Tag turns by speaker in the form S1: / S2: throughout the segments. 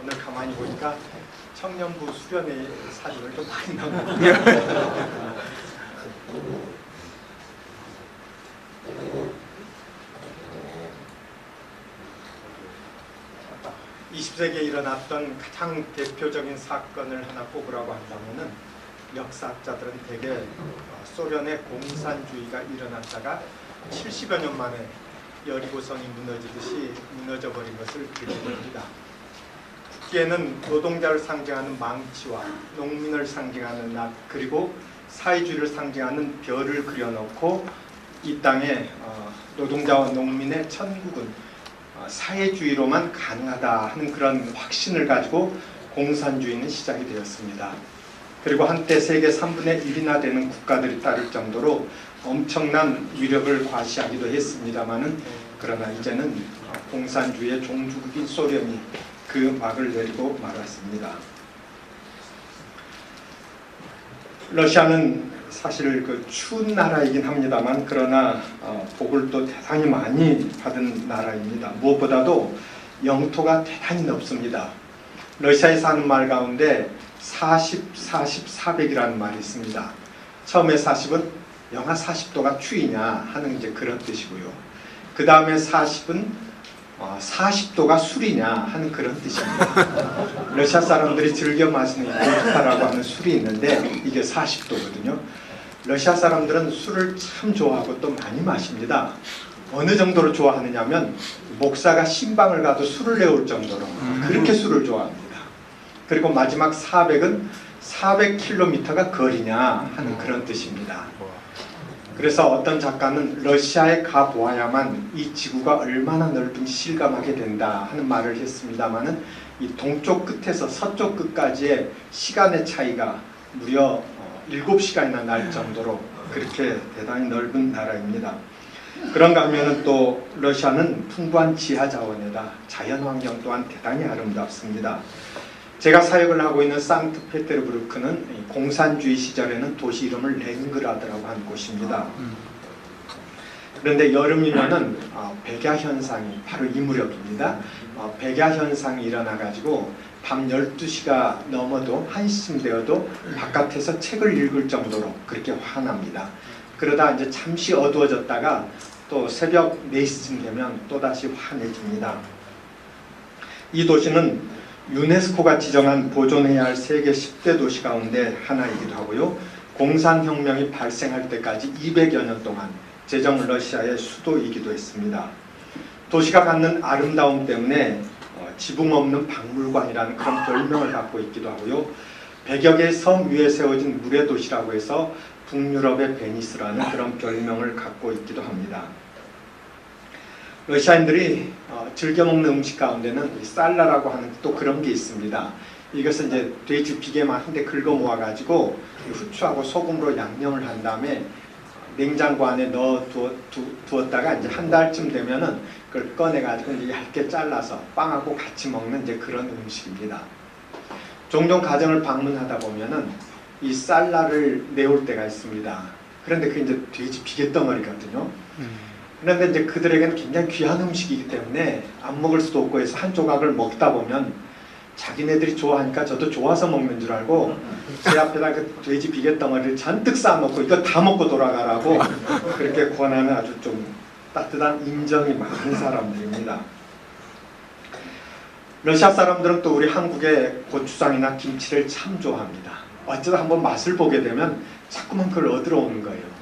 S1: 오늘 가만히 보니까 청년부 수련회 사진을 좀 많이 넣어요. 20세기에 일어났던 가장 대표적인 사건을 하나 꼽으라고 한다면은 역사학자들은 대개 소련의 공산주의가 일어났다가 70여 년 만에 여리고성이 무너지듯이 무너져버린 것을 들여봅니다. 국기에는 노동자를 상징하는 망치와 농민을 상징하는 낫 그리고 사회주의를 상징하는 별을 그려놓고 이 땅에 노동자와 농민의 천국은 사회주의로만 가능하다 하는 그런 확신을 가지고 공산주의는 시작이 되었습니다. 그리고 한때 세계 3분의 1이나 되는 국가들이 따를 정도로 엄청난 위력을 과시하기도 했습니다마는 그러나 이제는 공산주의의 종주국인 소련이 그 막을 내리고 말았습니다. 러시아는 사실 그 추운 나라이긴 합니다만 그러나 복을 또 대단히 많이 받은 나라입니다. 무엇보다도 영토가 대단히 넓습니다. 러시아에 사는 말 가운데 40, 40, 400이라는 말이 있습니다. 처음에 40은 영하 40도가 추위냐 하는 이제 그런 뜻이고요. 그 다음에 40은 40도가 술이냐 하는 그런 뜻입니다. 러시아 사람들이 즐겨 마시는 보드카라고 하는 술이 있는데 이게 40도거든요. 러시아 사람들은 술을 참 좋아하고 또 많이 마십니다. 어느 정도로 좋아하느냐면 목사가 신방을 가도 술을 내올 정도로 그렇게 술을 좋아합니다. 그리고 마지막 400은 400km가 거리냐 하는 그런 뜻입니다. 그래서 어떤 작가는 러시아에 가보아야만 이 지구가 얼마나 넓은지 실감하게 된다 하는 말을 했습니다마는 이 동쪽 끝에서 서쪽 끝까지의 시간의 차이가 무려 7시간이나 날 정도로 그렇게 대단히 넓은 나라입니다. 그런가 하면은 또 러시아는 풍부한 지하 자원에다 자연 환경 또한 대단히 아름답습니다. 제가 사역을 하고 있는 상트페테르부르크는 공산주의 시절에는 도시 이름을 레닌그라드라고 한 곳입니다. 그런데 여름이면은 백야 현상이 바로 이 무렵입니다. 백야 현상이 일어나 가지고 밤 12시가 넘어도 1시쯤 되어도 바깥에서 책을 읽을 정도로 그렇게 환합니다. 그러다 이제 잠시 어두워졌다가 또 새벽 4시쯤 되면 또다시 환해집니다. 이 도시는 유네스코가 지정한 보존해야 할 세계 10대 도시 가운데 하나이기도 하고요. 공산혁명이 발생할 때까지 200여 년 동안 제정 러시아의 수도이기도 했습니다. 도시가 갖는 아름다움 때문에 지붕 없는 박물관이라는 그런 별명을 갖고 있기도 하고요. 100여 개의 섬 위에 세워진 물의 도시라고 해서 북유럽의 베니스라는 그런 별명을 갖고 있기도 합니다. 러시아인들이 즐겨 먹는 음식 가운데는 쌀라라고 하는 또 그런 게 있습니다. 이것은 이제 돼지 비계만 한 대 긁어 모아 가지고 후추하고 소금으로 양념을 한 다음에 냉장고 안에 넣어 두었다가 이제 한 달쯤 되면은 그걸 꺼내 가지고 이제 얇게 잘라서 빵하고 같이 먹는 이제 그런 음식입니다. 종종 가정을 방문하다 보면은 이 쌀라를 내올 때가 있습니다. 그런데 그게 이제 돼지 비계덩어리거든요. 그런데 이제 그들에게는 굉장히 귀한 음식이기 때문에 안 먹을 수도 없고 해서 한 조각을 먹다 보면 자기네들이 좋아하니까 저도 좋아서 먹는 줄 알고 제 앞에다 그 돼지 비계덩어리를 잔뜩 쌓아놓고 이거 다 먹고 돌아가라고 그렇게 권하는 아주 좀 따뜻한 인정이 많은 사람들입니다. 러시아 사람들은 또 우리 한국의 고추장이나 김치를 참 좋아합니다. 어쩌다 한번 맛을 보게 되면 자꾸만 그걸 얻으러 오는 거예요.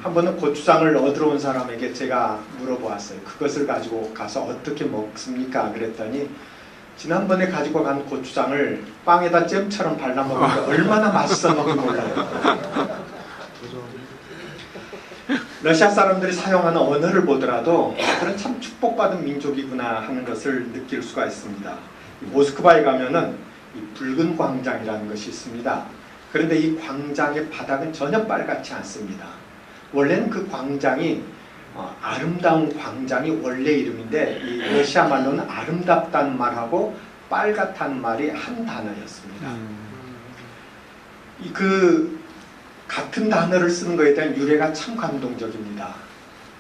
S1: 한 번은 고추장을 얻으러 온 사람에게 제가 물어보았어요. 그것을 가지고 가서 어떻게 먹습니까? 그랬더니 지난번에 가지고 간 고추장을 빵에다 잼처럼 발라 먹으니까 얼마나 맛있었는지 몰라요. 러시아 사람들이 사용하는 언어를 보더라도 그런 참 축복받은 민족이구나 하는 것을 느낄 수가 있습니다. 모스크바에 가면은 이 붉은 광장이라는 것이 있습니다. 그런데 이 광장의 바닥은 전혀 빨갛지 않습니다. 원래는 그 광장이 아름다운 광장이 원래 이름인데 이 러시아 말로는 아름답다는 말하고 빨갛다는 말이 한 단어였습니다. 그 같은 단어를 쓰는 것에 대한 유래가 참 감동적입니다.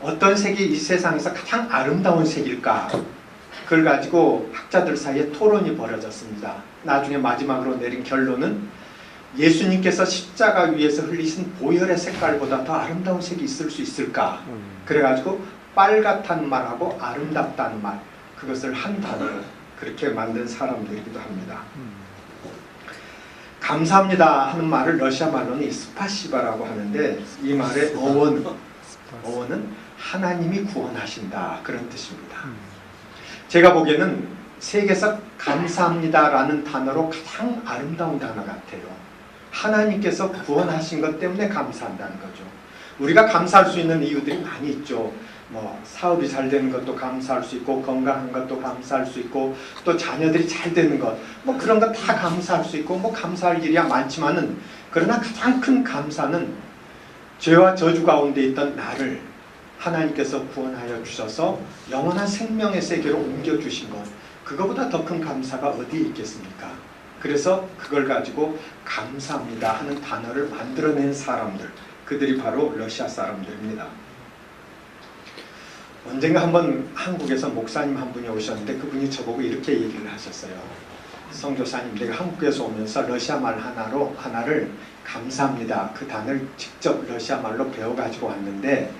S1: 어떤 색이 이 세상에서 가장 아름다운 색일까? 그걸 가지고 학자들 사이에 토론이 벌어졌습니다. 나중에 마지막으로 내린 결론은 예수님께서 십자가 위에서 흘리신 보혈의 색깔보다 더 아름다운 색이 있을 수 있을까? 그래가지고 빨갛다는 말하고 아름답다는 말, 그것을 한 단어로 그렇게 만든 사람들이기도 합니다. 감사합니다 하는 말을 러시아 말로는 스파시바라고 하는데, 이 말의 어원은 하나님이 구원하신다, 그런 뜻입니다. 제가 보기에는 세계에서 감사합니다라는 단어로 가장 아름다운 단어 같아요. 하나님께서 구원하신 것 때문에 감사한다는 거죠. 우리가 감사할 수 있는 이유들이 많이 있죠. 사업이 잘 되는 것도 감사할 수 있고, 건강한 것도 감사할 수 있고, 또 자녀들이 잘 되는 것, 그런 거 다 감사할 수 있고, 감사할 일이야 많지만은, 그러나 가장 큰 감사는 죄와 저주 가운데 있던 나를 하나님께서 구원하여 주셔서 영원한 생명의 세계로 옮겨주신 것, 그거보다 더 큰 감사가 어디에 있겠습니까? 그래서 그걸 가지고 감사합니다 하는 단어를 만들어낸 사람들, 그들이 바로 러시아 사람들입니다. 언젠가 한번 한국에서 목사님 한 분이 오셨는데, 그분이 저보고 이렇게 얘기를 하셨어요. 선교사님, 내가 한국에서 오면서 러시아 말 하나를 감사합니다, 그 단어를 직접 러시아 말로 배워가지고 왔는데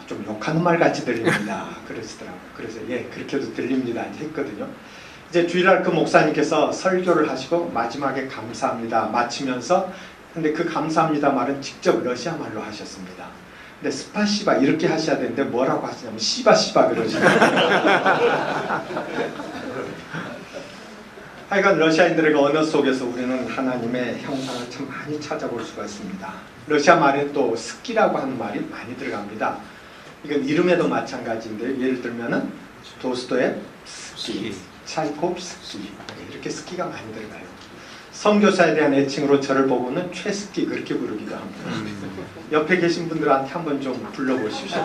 S1: 좀 욕하는 말 같이 들립니다. 그러시더라고요. 그래서 예, 그렇게도 들립니다 했거든요. 이제 주일날 그 목사님께서 설교를 하시고 마지막에 감사합니다 마치면서, 근데 그 감사합니다 말은 직접 러시아 말로 하셨습니다. 근데 스파시바 이렇게 하셔야 되는데 뭐라고 하시냐면 시바시바 그러시더라고요. 하여간 러시아인들의 언어 속에서 우리는 하나님의 형상을 참 많이 찾아볼 수가 있습니다. 러시아 말에 또 스키라고 하는 말이 많이 들어갑니다. 이건 이름에도 마찬가지인데, 예를 들면은 도스토옙스키, 차이콥스키, 이렇게 스키가 많이 들어가요. 선교사에 대한 애칭으로 저를 보고는 최스키 그렇게 부르기도 합니다. 옆에 계신 분들한테 한번 좀 불러보십시오.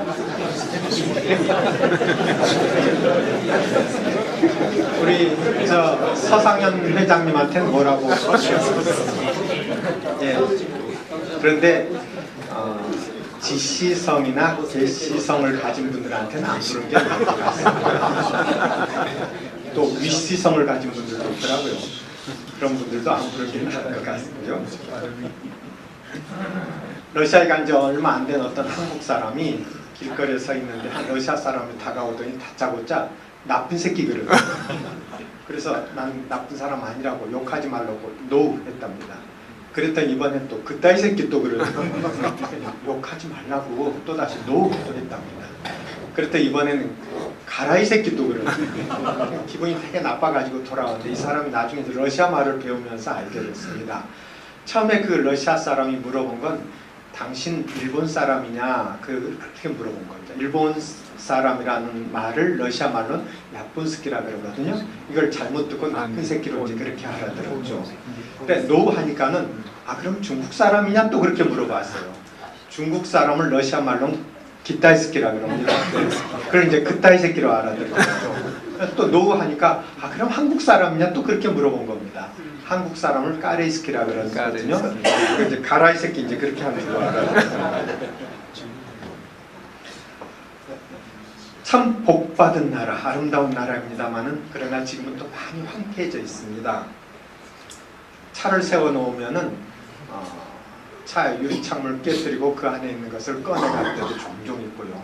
S1: 우리 서상현 회장님한테는 뭐라고? 예. 그런데 지시성이나 개시성을 가진 분들한테는 안 부르는 게 나을 것 같습니다. 또 위시성을 가진 분들도 있더라고요. 그런 분들도 안 부르는 게 나을 것 같고요. 러시아에 간 지 얼마 안 된 어떤 한국 사람이 길거리에 서 있는데 한 러시아 사람이 다가오더니 다짜고짜 나쁜 새끼 그러더라고요. 그래서 난 나쁜 사람 아니라고, 욕하지 말라고 노 했답니다. 그랬더니 이번엔 또 그따위 새끼 또 그러더라고요. 욕하지 말라고 또다시 노 했답니다. 그랬더니 이번에는 가라이 새끼 또 그러더라고요. 기분이 되게 나빠가지고 돌아왔는데, 이 사람이 나중에 러시아 말을 배우면서 알게 됐습니다. 처음에 그 러시아 사람이 물어본 건 당신 일본 사람이냐, 그렇게 물어본 겁니다. 일본 사람이라는 말을 러시아 말로는 야쁜스키라 그러거든요. 이걸 잘못 듣고 나쁜 새끼로 이제 그렇게 알아들었죠. 근데 노 하니까는 그럼 중국 사람이냐 또 그렇게 물어봤어요. 중국 사람을 러시아 말로는 기타이 새끼라 그럽니다. 그걸 이제 그따위 새끼로 알아들었죠. 또 노 하니까 그럼 한국 사람이냐 또 그렇게 물어본 겁니다. 한국 사람을 까레이스키라 그러거든요. 이제 가라이 새끼 이제 그렇게 하는 줄 알아요. 참 복받은 나라, 아름다운 나라입니다만은, 그러나 지금은 또 많이 황폐해져 있습니다. 차를 세워 놓으면은 차 유리창문을 깨뜨리고 그 안에 있는 것을 꺼내갈 때도 종종 있고요.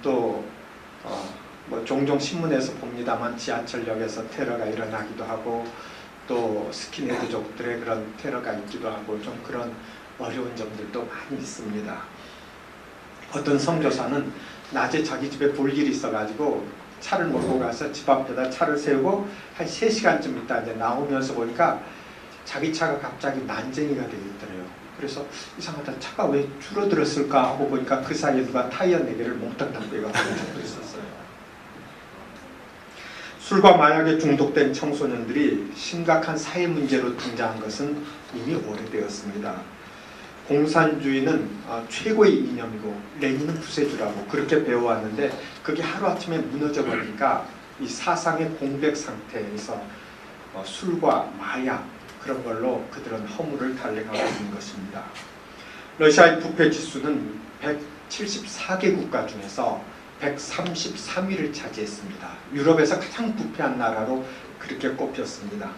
S1: 또 종종 신문에서 봅니다만 지하철역에서 테러가 일어나기도 하고, 또 스킨헤드족들의 그런 테러가 있기도 하고, 좀 그런 어려운 점들도 많이 있습니다. 어떤 선교사는 낮에 자기 집에 볼 일이 있어가지고 차를 몰고 가서 집 앞에다 차를 세우고 한 3시간쯤 있다 이제 나오면서 보니까 자기 차가 갑자기 난쟁이가 되어 있더래요. 그래서 이상하다, 차가 왜 줄어들었을까 하고 보니까 그 사이에 누가 타이어 4개를 몽땅 빼가지고 있었어요. 술과 마약에 중독된 청소년들이 심각한 사회 문제로 등장한 것은 이미 오래되었습니다. 공산주의는 최고의 이념이고 레닌은 구세주라고 그렇게 배워왔는데, 그게 하루아침에 무너져 버리니까 이 사상의 공백 상태에서 술과 마약, 그런 걸로 그들은 허물을 달래가고 있는 것입니다. 러시아의 부패 지수는 174개 국가 중에서 133위를 차지했습니다. 유럽에서 가장 부패한 나라로 그렇게 꼽혔습니다.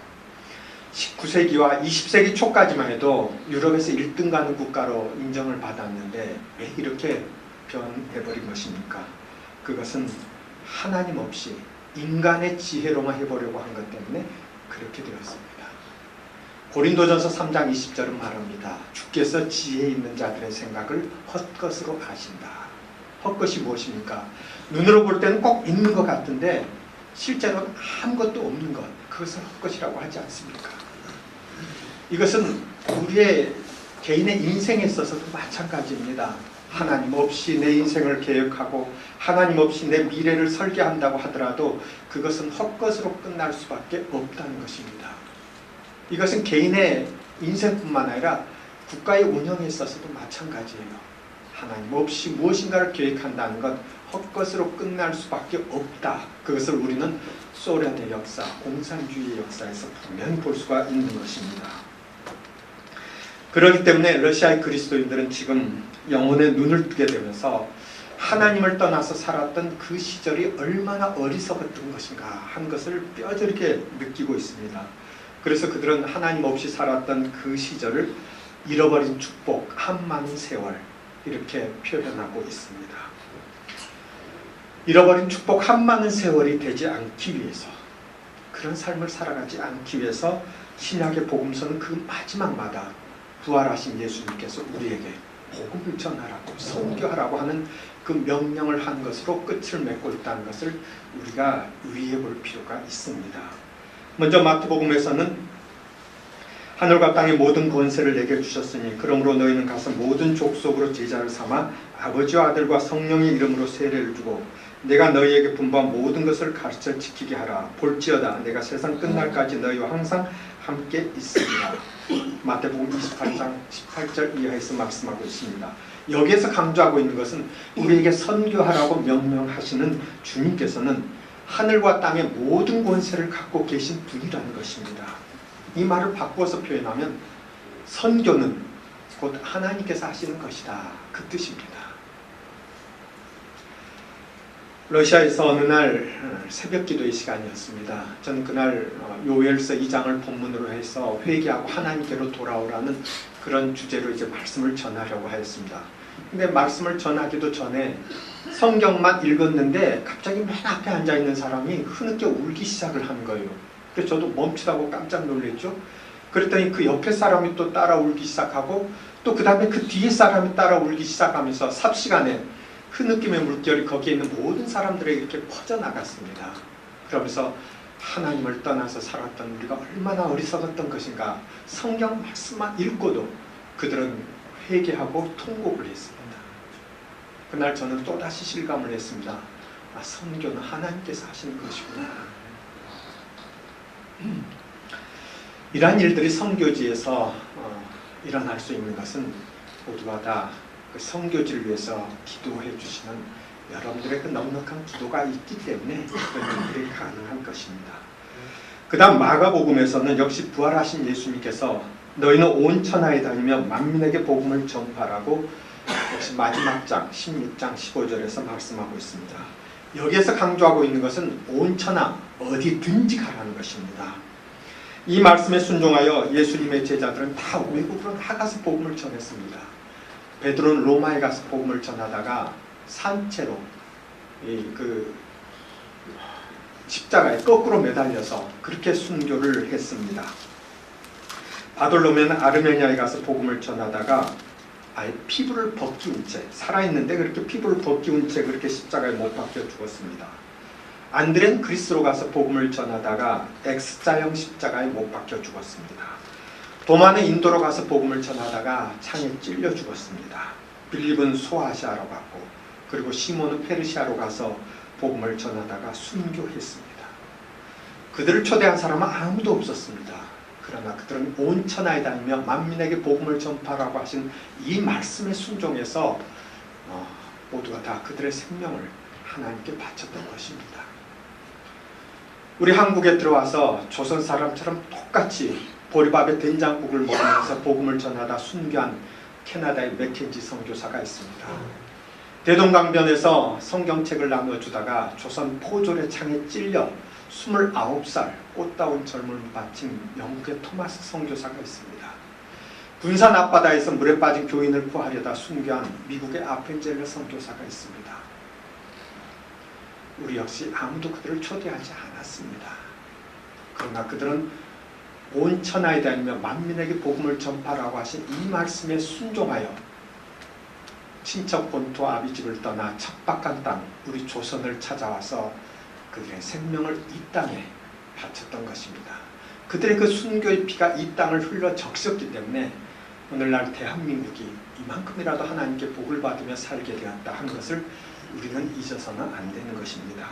S1: 19세기와 20세기 초까지만 해도 유럽에서 1등 가는 국가로 인정을 받았는데 왜 이렇게 변해버린 것입니까? 그것은 하나님 없이 인간의 지혜로만 해보려고 한 것 때문에 그렇게 되었습니다. 고린도전서 3장 20절은 말합니다. 주께서 지혜 있는 자들의 생각을 헛것으로 하신다. 헛것이 무엇입니까? 눈으로 볼 때는 꼭 있는 것 같은데 실제로는 아무것도 없는 것, 그것을 헛것이라고 하지 않습니까? 이것은 우리의 개인의 인생에 있어서도 마찬가지입니다. 하나님 없이 내 인생을 계획하고 하나님 없이 내 미래를 설계한다고 하더라도 그것은 헛것으로 끝날 수밖에 없다는 것입니다. 이것은 개인의 인생뿐만 아니라 국가의 운영에 있어서도 마찬가지예요. 하나님 없이 무엇인가를 계획한다는 것 헛것으로 끝날 수밖에 없다. 그것을 우리는 소련의 역사, 공산주의의 역사에서 분명히 볼 수가 있는 것입니다. 그렇기 때문에 러시아의 그리스도인들은 지금 영혼의 눈을 뜨게 되면서 하나님을 떠나서 살았던 그 시절이 얼마나 어리석었던 것인가 한 것을 뼈저리게 느끼고 있습니다. 그래서 그들은 하나님 없이 살았던 그 시절을 잃어버린 축복, 한많은 세월 이렇게 표현하고 있습니다. 잃어버린 축복 한많은 세월이 되지 않기 위해서, 그런 삶을 살아가지 않기 위해서 신약의 복음서는 그 마지막마다 부활하신 예수님께서 우리에게 복음을 전하라고 선교하라고 하는 그 명령을 한 것으로 끝을 맺고 있다는 것을 우리가 유의해 볼 필요가 있습니다. 먼저 마태복음에서는 하늘과 땅의 모든 권세를 내게 주셨으니 그러므로 너희는 가서 모든 족속으로 제자를 삼아 아버지와 아들과 성령의 이름으로 세례를 주고 내가 너희에게 분부한 모든 것을 가르쳐 지키게 하라. 볼지어다 내가 세상 끝날까지 너희와 항상 함께 있으리라. 마태복음 28장 18절 이하에서 말씀하고 있습니다. 여기에서 강조하고 있는 것은 우리에게 선교하라고 명령하시는 주님께서는 하늘과 땅의 모든 권세를 갖고 계신 분이라는 것입니다. 이 말을 바꾸어서 표현하면 선교는 곧 하나님께서 하시는 것이다. 그 뜻입니다. 러시아에서 어느 날 새벽 기도의 시간이었습니다. 저는 그날 요엘서 2장을 본문으로 해서 회개하고 하나님께로 돌아오라는 그런 주제로 이제 말씀을 전하려고 하였습니다. 근데 말씀을 전하기도 전에 성경만 읽었는데 갑자기 맨 앞에 앉아있는 사람이 흐느껴 울기 시작을 한 거예요. 그래서 저도 멈추다고 깜짝 놀랐죠. 그랬더니 그 옆에 사람이 또 따라 울기 시작하고 또 그 다음에 그 뒤에 사람이 따라 울기 시작하면서 삽시간에 흐느낌의 물결이 거기에 있는 모든 사람들에게 이렇게 퍼져나갔습니다. 그러면서 하나님을 떠나서 살았던 우리가 얼마나 어리석었던 것인가. 성경 말씀만 읽고도 그들은 회개하고 통곡을 했습니다. 그날 저는 또다시 실감을 했습니다. 아, 선교는 하나님께서 하시는 것이구나. 이러한 일들이 선교지에서 일어날 수 있는 것은 모두가 다 그 선교지를 위해서 기도해 주시는 여러분들의 그 넉넉한 기도가 있기 때문에 그런 일들이 가능한 것입니다. 그 다음 마가복음에서는 역시 부활하신 예수님께서 너희는 온 천하에 다니며 만민에게 복음을 전파하라고 역시 마지막 장 16장 15절에서 말씀하고 있습니다. 여기에서 강조하고 있는 것은 온 천하 어디든지 가라는 것입니다. 이 말씀에 순종하여 예수님의 제자들은 다 외국으로 나가서 복음을 전했습니다. 베드로는 로마에 가서 복음을 전하다가 산채로 그 십자가에 거꾸로 매달려서 그렇게 순교를 했습니다. 바돌로메는 아르메니아에 가서 복음을 전하다가 아예 피부를 벗기운 채 살아있는데 그렇게 피부를 벗기운 채 그렇게 십자가에 못 박혀 죽었습니다. 안드레는 그리스로 가서 복음을 전하다가 X자형 십자가에 못 박혀 죽었습니다. 도마는 인도로 가서 복음을 전하다가 창에 찔려 죽었습니다. 빌립은 소아시아로 갔고 그리고 시몬은 페르시아로 가서 복음을 전하다가 순교했습니다. 그들을 초대한 사람은 아무도 없었습니다. 그러나 그들은 온 천하에 다니며 만민에게 복음을 전파하라고 하신 이 말씀에 순종해서 모두가 다 그들의 생명을 하나님께 바쳤던 것입니다. 우리 한국에 들어와서 조선 사람처럼 똑같이 보리밥에 된장국을 먹으면서 복음을 전하다 순교한 캐나다의 맥켄지 선교사가 있습니다. 대동강변에서 성경책을 나눠주다가 조선 포졸의 창에 찔려 29살 꽃다운 젊음을 바친 영국의 토마스 선교사가 있습니다. 군산 앞바다에서 물에 빠진 교인을 구하려다 순교한 미국의 아펜젤러 선교사가 있습니다. 우리 역시 아무도 그들을 초대하지 않았습니다. 그러나 그들은 온 천하에 다니며 만민에게 복음을 전파라고 하신 이 말씀에 순종하여 친척 본토 아비집을 떠나 척박한 땅 우리 조선을 찾아와서 그들의 생명을 이 땅에 바쳤던 것입니다. 그들의 그 순교의 피가 이 땅을 흘러 적셨기 때문에 오늘날 대한민국이 이만큼이라도 하나님께 복을 받으며 살게 되었다 하는 것을 우리는 잊어서는 안 되는 것입니다.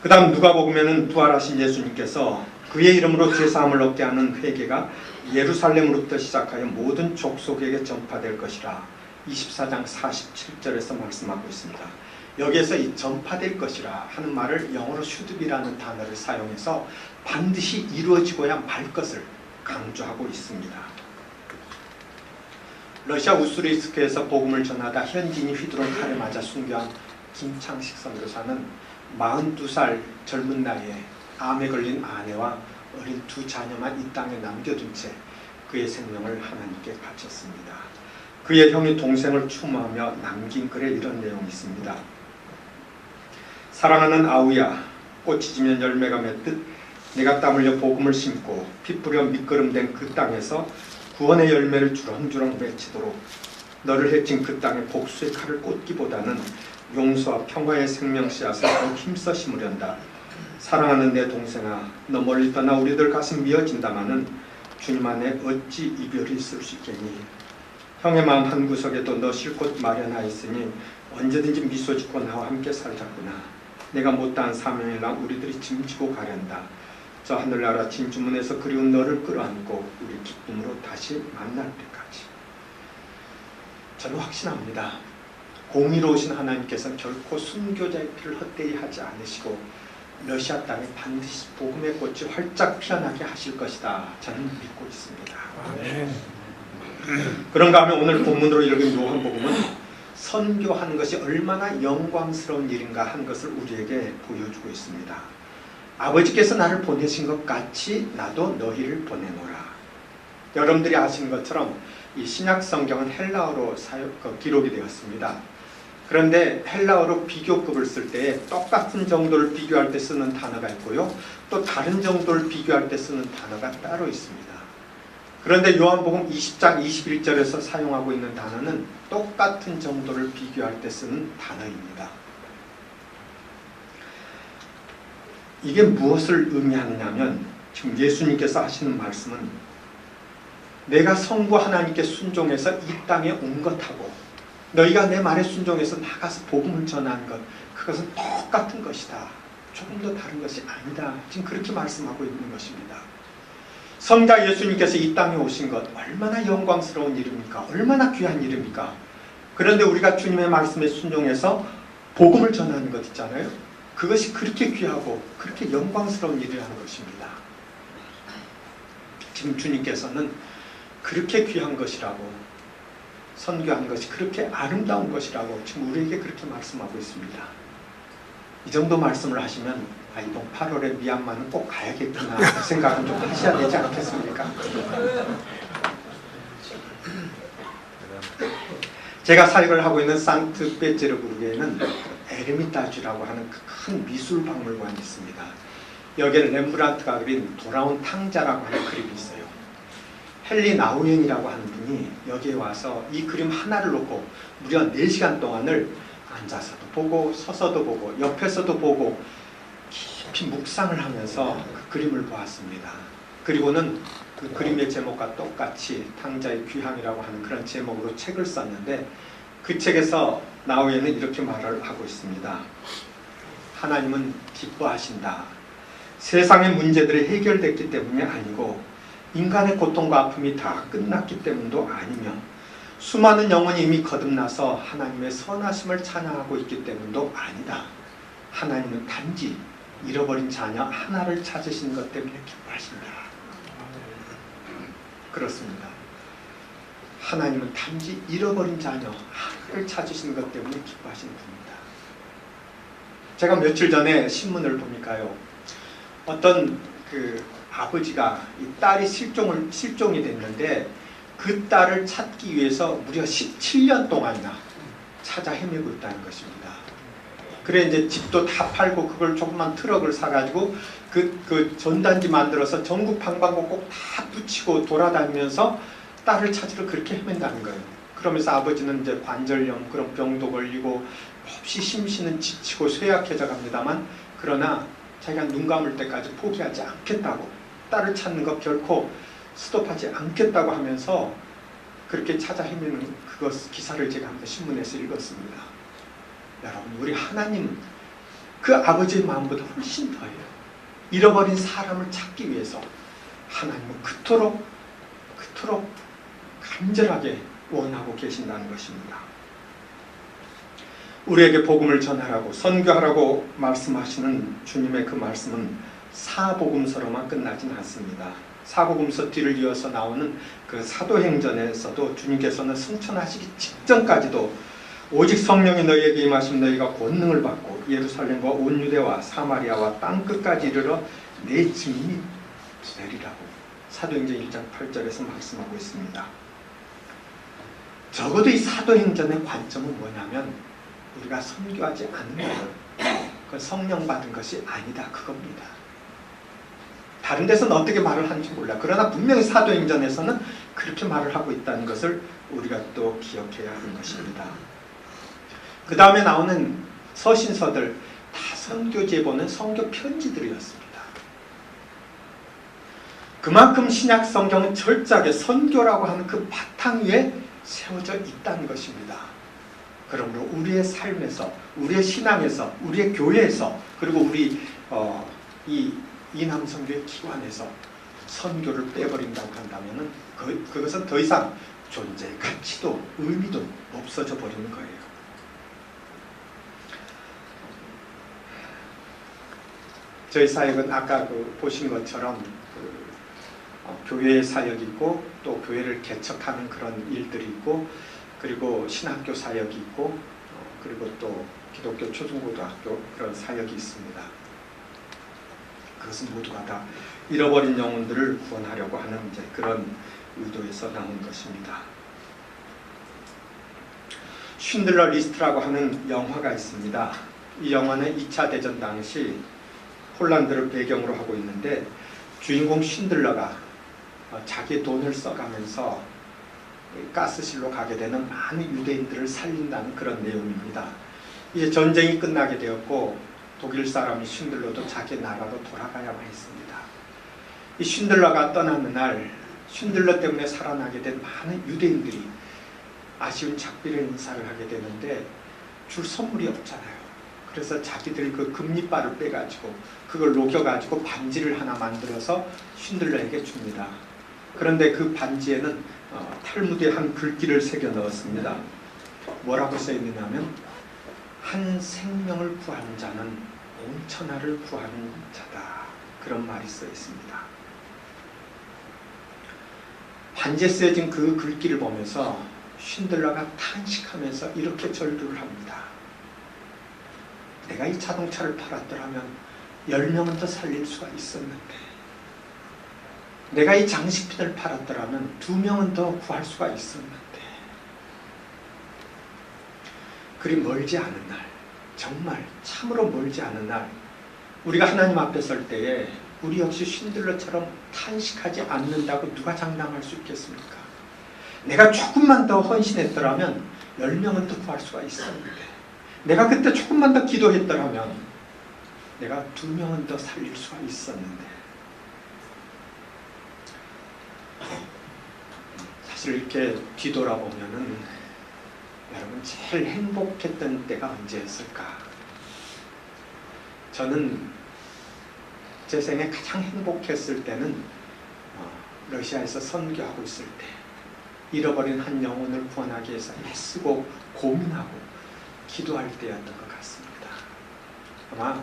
S1: 그 다음 누가복음에는 부활하신 예수님께서 그의 이름으로 죄사함을 얻게 하는 회개가 예루살렘으로부터 시작하여 모든 족속에게 전파될 것이라 24장 47절에서 말씀하고 있습니다. 여기에서 이 전파될 것이라 하는 말을 영어로 슈드비라는 단어를 사용해서 반드시 이루어지고야 말 것을 강조하고 있습니다. 러시아 우스리스크에서 복음을 전하다 현진이 휘두른 칼에 맞아 순교한 김창식 선교사는 42살 젊은 나이에 암에 걸린 아내와 어린 두 자녀만 이 땅에 남겨둔 채 그의 생명을 하나님께 바쳤습니다. 그의 형이 동생을 추모하며 남긴 글에 이런 내용이 있습니다. 사랑하는 아우야, 꽃이 지면 열매가 맺듯 내가 땀 흘려 복음을 심고 피 뿌려 밑거름된 그 땅에서 구원의 열매를 주렁주렁 맺히도록 너를 해친 그 땅에 복수의 칼을 꽂기보다는 용서와 평화의 생명 씨앗을 더 힘써 심으련다. 사랑하는 내 동생아, 너 멀리 떠나 우리들 가슴 미어진다마는 주님 안에 어찌 이별이 있을 수 있겠니? 형의 마음 한구석에도 너 쉴 곳 마련하였으니 언제든지 미소 짓고 나와 함께 살자꾸나. 내가 못다한 사명이랑 우리들이 짐지고 가련다. 저 하늘나라 진주문에서 그리운 너를 끌어안고 우리 기쁨으로 다시 만날 때까지. 저는 확신합니다. 공의로우신 하나님께서는 결코 순교자의 피를 헛되이 하지 않으시고 러시아 땅에 반드시 복음의 꽃이 활짝 피어나게 하실 것이다. 저는 믿고 있습니다. 그런가 하면 오늘 본문으로 읽은 요한복음은 선교하는 것이 얼마나 영광스러운 일인가 하는 것을 우리에게 보여주고 있습니다. 아버지께서 나를 보내신 것 같이 나도 너희를 보내노라. 여러분들이 아시는 것처럼 이 신약 성경은 헬라어로 기록이 되었습니다. 그런데 헬라어로 비교급을 쓸 때 똑같은 정도를 비교할 때 쓰는 단어가 있고요. 또 다른 정도를 비교할 때 쓰는 단어가 따로 있습니다. 그런데 요한복음 20장 21절에서 사용하고 있는 단어는 똑같은 정도를 비교할 때 쓰는 단어입니다. 이게 무엇을 의미하느냐면 지금 예수님께서 하시는 말씀은 내가 성부 하나님께 순종해서 이 땅에 온 것하고 너희가 내 말에 순종해서 나가서 복음을 전하는 것, 그것은 똑같은 것이다. 조금 더 다른 것이 아니다. 지금 그렇게 말씀하고 있는 것입니다. 성자 예수님께서 이 땅에 오신 것 얼마나 영광스러운 일입니까? 얼마나 귀한 일입니까? 그런데 우리가 주님의 말씀에 순종해서 복음을 전하는 것 있잖아요. 그것이 그렇게 귀하고 그렇게 영광스러운 일이라는 것입니다. 지금 주님께서는 그렇게 귀한 것이라고, 선교하는 것이 그렇게 아름다운 것이라고 지금 우리에게 그렇게 말씀하고 있습니다. 이 정도 말씀을 하시면 이번 8월에 미얀마는 꼭 가야겠구나 그 생각은 좀 하셔야 되지 않겠습니까? 제가 사역을 하고 있는 상트페테르부르크에는 에르미타주라고 하는 큰 미술 박물관이 있습니다. 여기에는 렘브란트가 그린 돌아온 탕자라고 하는 그림이 있어요. 헨리 나우엔이라고 하는 분이 여기에 와서 이 그림 하나를 놓고 무려 4시간 동안을 앉아서도 보고 서서도 보고 옆에서도 보고 깊이 묵상을 하면서 그 그림을 보았습니다. 그리고는 그 그림의 제목과 똑같이 탕자의 귀향이라고 하는 그런 제목으로 책을 썼는데 그 책에서 나우엔은 이렇게 말을 하고 있습니다. 하나님은 기뻐하신다. 세상의 문제들이 해결됐기 때문이 아니고 인간의 고통과 아픔이 다 끝났기 때문도 아니며 수많은 영혼이 이미 거듭나서 하나님의 선하심을 찬양하고 있기 때문도 아니다. 하나님은 단지 잃어버린 자녀 하나를 찾으시는 것 때문에 기뻐하신다. 그렇습니다. 하나님은 단지 잃어버린 자녀 하나를 찾으시는 것 때문에 기뻐하시는 분입니다. 제가 며칠 전에 신문을 보니까요, 어떤 그 아버지가 이 딸이 실종이 됐는데 그 딸을 찾기 위해서 무려 17년 동안이나 찾아 헤매고 있다는 것입니다. 그래 이제 집도 다 팔고 그걸 조그만 트럭을 사가지고 그 전단지 만들어서 전국 방방곡곡 다 붙이고 돌아다니면서 딸을 찾으러 그렇게 헤맨다는 거예요. 그러면서 아버지는 이제 관절염 그런 병도 걸리고 몹시 심신은 지치고 쇠약해져 갑니다만, 그러나 자기가 눈 감을 때까지 포기하지 않겠다고, 딸을 찾는 것 결코 스톱하지 않겠다고 하면서 그렇게 찾아 헤매는 기사를 제가 한번 신문에서 읽었습니다. 여러분, 우리 하나님 그 아버지의 마음보다 훨씬 더해요. 잃어버린 사람을 찾기 위해서 하나님은 그토록 간절하게 원하고 계신다는 것입니다. 우리에게 복음을 전하라고 선교하라고 말씀하시는 주님의 그 말씀은 사복음서로만 끝나진 않습니다. 사복음서 뒤를 이어서 나오는 그 사도행전에서도 주님께서는 승천하시기 직전까지도 오직 성령이 너희에게 임하시면 너희가 권능을 받고 예루살렘과 온 유대와 사마리아와 땅끝까지 이르러 내 증인이 되리라고 사도행전 1장 8절에서 말씀하고 있습니다. 적어도 이 사도행전의 관점은 뭐냐면 우리가 선교하지 않는 것, 그건 성령 받은 것이 아니다, 그겁니다. 다른 데서는 어떻게 말을 하는지 몰라. 그러나 분명히 사도행전에서는 그렇게 말을 하고 있다는 것을 우리가 또 기억해야 하는 것입니다. 그 다음에 나오는 서신서들 다 선교 제보는 선교 편지들이었습니다. 그만큼 신약 성경은 철저하게 선교라고 하는 그 바탕 위에 세워져 있다는 것입니다. 그러므로 우리의 삶에서, 우리의 신앙에서, 우리의 교회에서, 그리고 우리 이 이남선교의 기관에서 선교를 빼버린다고 한다면 그것은 더 이상 존재의 가치도 의미도 없어져 버리는 거예요. 저희 사역은 아까 보신 것처럼 교회의 사역이 있고 또 교회를 개척하는 그런 일들이 있고 그리고 신학교 사역이 있고 그리고 또 기독교 초중고등학교 그런 사역이 있습니다. 그것은 모두가 다 잃어버린 영혼들을 구원하려고 하는 이제 그런 의도에서 나온 것입니다. 쉰들러 리스트라고 하는 영화가 있습니다. 이 영화는 2차 대전 당시 폴란드를 배경으로 하고 있는데 주인공 쉰들러가 자기 돈을 써가면서 가스실로 가게 되는 많은 유대인들을 살린다는 그런 내용입니다. 이제 전쟁이 끝나게 되었고 독일 사람이 쉰들러도 자기 나라로 돌아가야만 했습니다. 이 쉰들러가 떠나는 날 쉰들러 때문에 살아나게 된 많은 유대인들이 아쉬운 작별의 인사를 하게 되는데 줄 선물이 없잖아요. 그래서 자기들 그 금리바를 빼가지고 그걸 녹여가지고 반지를 하나 만들어서 쉰들러에게 줍니다. 그런데 그 반지에는 탈무드에 한 글귀를 새겨 넣었습니다. 뭐라고 써 있느냐면 한 생명을 구하는 자는 온 천하를 구하는 자다. 그런 말이 써 있습니다. 반지에 쓰여진 그 글귀를 보면서 쉰들러가 탄식하면서 이렇게 절규를 합니다. 내가 이 자동차를 팔았더라면 10명은 더 살릴 수가 있었는데 내가 이 장식品을 팔았더라면 2명은 더 구할 수가 있었는데 그리 멀지 않은 날, 정말 참으로 멀지 않은 날 우리가 하나님 앞에 설 때에 우리 역시 쉰들러처럼 탄식하지 않는다고 누가 장담할 수 있겠습니까? 내가 조금만 더 헌신했더라면 10명은 더 구할 수가 있었는데 내가 그때 조금만 더 기도했더라면 내가 2명은 더 살릴 수가 있었는데 사실 이렇게 뒤돌아보면은 여러분 제일 행복했던 때가 언제였을까? 저는 제 생에 가장 행복했을 때는 러시아에서 선교하고 있을 때 잃어버린 한 영혼을 구원하기 위해서 애쓰고 고민하고 기도할 때였던 것 같습니다. 아마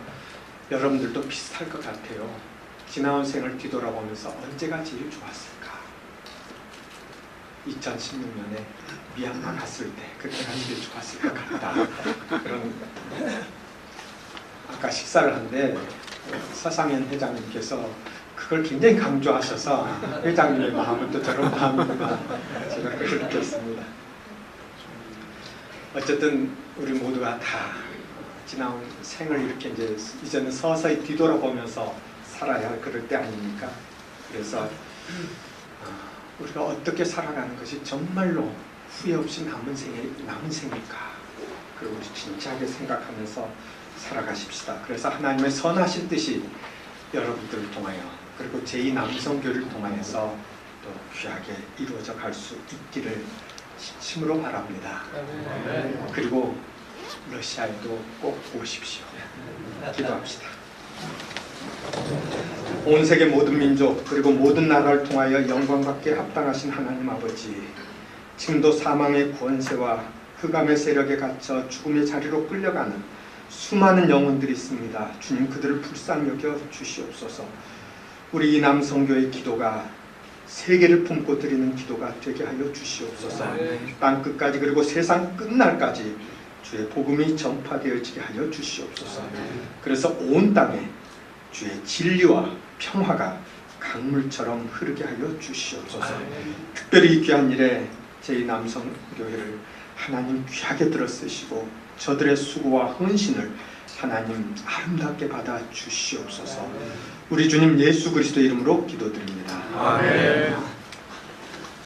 S1: 여러분들도 비슷할 것 같아요. 지나온 생을 뒤돌아보면서 언제가 제일 좋았을까? 2016년에 미얀마 갔을 때 그때가 제일 좋았을 것 같다. 그런 아까 식사를 한데 서상현 회장님께서 그걸 굉장히 강조하셔서 회장님의 마음은 또 저런 마음이구나 제가 그렇게 느꼈습니다. 어쨌든 우리 모두가 다 지나온 생을 이렇게 이제는 서서히 뒤돌아보면서 살아야 할 그럴 때 아닙니까? 그래서 우리가 어떻게 살아가는 것이 정말로 후회 없이 남은 생일까? 그리고 우리 진지하게 생각하면서 살아가십시다. 그래서 하나님의 선하신 뜻이 여러분들을 통하여 그리고 제2남성교를 통하여서 또 귀하게 이루어져 갈 수 있기를 진심으로 바랍니다. 그리고 러시아에도 꼭 오십시오. 기도합시다. 온 세계 모든 민족 그리고 모든 나라를 통하여 영광받게 합당하신 하나님 아버지, 지금도 사망의 권세와 흑암의 세력에 갇혀 죽음의 자리로 끌려가는 수많은 영혼들이 있습니다. 주님 그들을 불쌍히 여겨 주시옵소서. 우리 이 남성교의 기도가 세계를 품고 드리는 기도가 되게 하여 주시옵소서. 땅 끝까지 그리고 세상 끝날까지 주의 복음이 전파되어지게 하여 주시옵소서. 그래서 온 땅에 주의 진리와 평화가 강물처럼 흐르게 하여 주시옵소서. 특별히 이 귀한 일에 제2남성교회를 하나님 귀하게 들어 쓰시고 저들의 수고와 헌신을 하나님 아름답게 받아 주시옵소서. 우리 주님 예수 그리스도 이름으로 기도드립니다. 아멘.